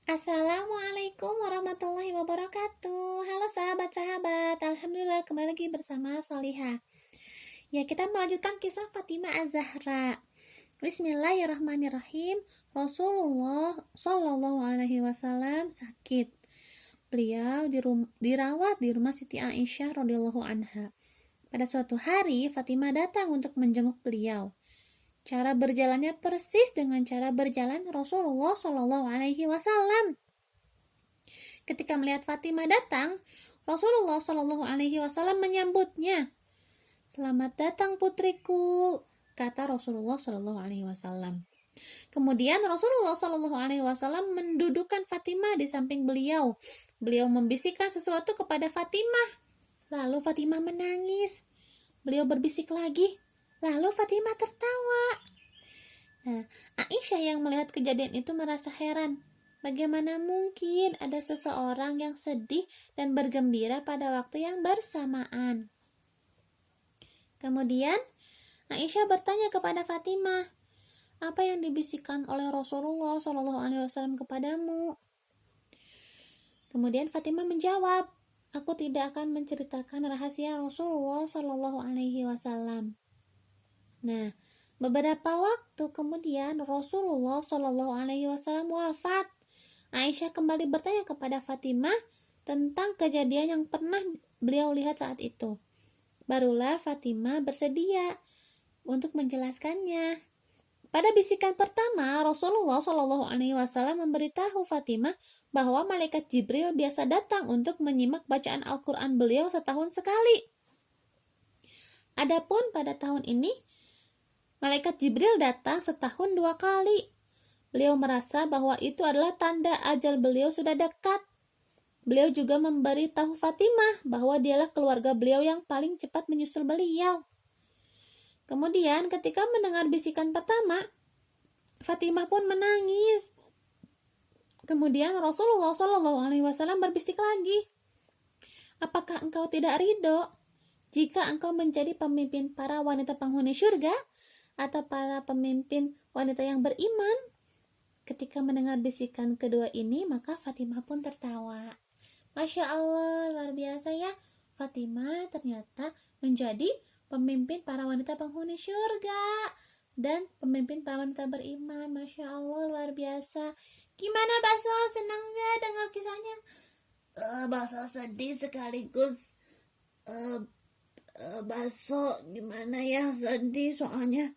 Assalamualaikum warahmatullahi wabarakatuh. Halo sahabat-sahabat, Alhamdulillah kembali lagi bersama Solihah. Ya, kita melanjutkan kisah Fatimah Az-Zahra. Bismillahirrahmanirrahim. Rasulullah Shallallahu Alaihi Wasallam sakit. Beliau dirawat di rumah Siti Aisyah radhiyallahu anha. Pada suatu hari, Fatimah datang untuk menjenguk beliau. Cara berjalannya persis dengan cara berjalan Rasulullah Shallallahu Alaihi Wasallam. Ketika melihat Fatimah datang, Rasulullah Shallallahu Alaihi Wasallam menyambutnya. Selamat datang putriku, kata Rasulullah Shallallahu Alaihi Wasallam. Kemudian Rasulullah Shallallahu Alaihi Wasallam mendudukkan Fatimah di samping beliau. Beliau membisikkan sesuatu kepada Fatimah. Lalu Fatimah menangis. Beliau berbisik lagi. Lalu Fatimah tertawa. Nah, Aisyah yang melihat kejadian itu merasa heran. Bagaimana mungkin ada seseorang yang sedih dan bergembira pada waktu yang bersamaan? Kemudian, Aisyah bertanya kepada Fatimah, apa yang dibisikkan oleh Rasulullah SAW kepadamu? Kemudian Fatimah menjawab, aku tidak akan menceritakan rahasia Rasulullah SAW. Nah, beberapa waktu kemudian Rasulullah Shallallahu Alaihi Wasallam wafat. Aisyah kembali bertanya kepada Fatimah tentang kejadian yang pernah beliau lihat saat itu. Barulah Fatimah bersedia untuk menjelaskannya. Pada bisikan pertama, Rasulullah Shallallahu Alaihi Wasallam memberitahu Fatimah bahwa malaikat Jibril biasa datang untuk menyimak bacaan Al-Quran beliau setahun sekali. Adapun pada tahun ini, malaikat Jibril datang setahun 2 kali. Beliau merasa bahwa itu adalah tanda ajal beliau sudah dekat. Beliau juga memberi tahu Fatimah bahwa dialah keluarga beliau yang paling cepat menyusul beliau. Kemudian ketika mendengar bisikan pertama, Fatimah pun menangis. Kemudian Rasulullah SAW berbisik lagi, apakah engkau tidak ridho jika engkau menjadi pemimpin para wanita penghuni syurga atau para pemimpin wanita yang beriman? Ketika mendengar bisikan kedua ini, maka Fatimah pun tertawa. Masya Allah, luar biasa ya. Fatimah ternyata menjadi pemimpin para wanita penghuni syurga dan pemimpin para wanita beriman. Masya Allah, luar biasa. Gimana Baso? Senang gak dengar kisahnya? Baso sedih sekaligus Baso gimana ya, sedih soalnya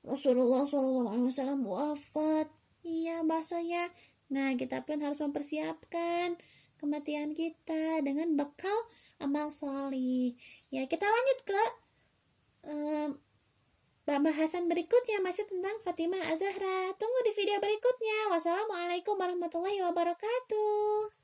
Rasulullah SAW wafat. Iya Baso ya. Nah, kita pun harus mempersiapkan kematian kita dengan bekal amal solih. Ya, kita lanjut ke pembahasan berikutnya masih tentang Fatimah Az-Zahra. Tunggu di video berikutnya. Wassalamualaikum warahmatullahi wabarakatuh.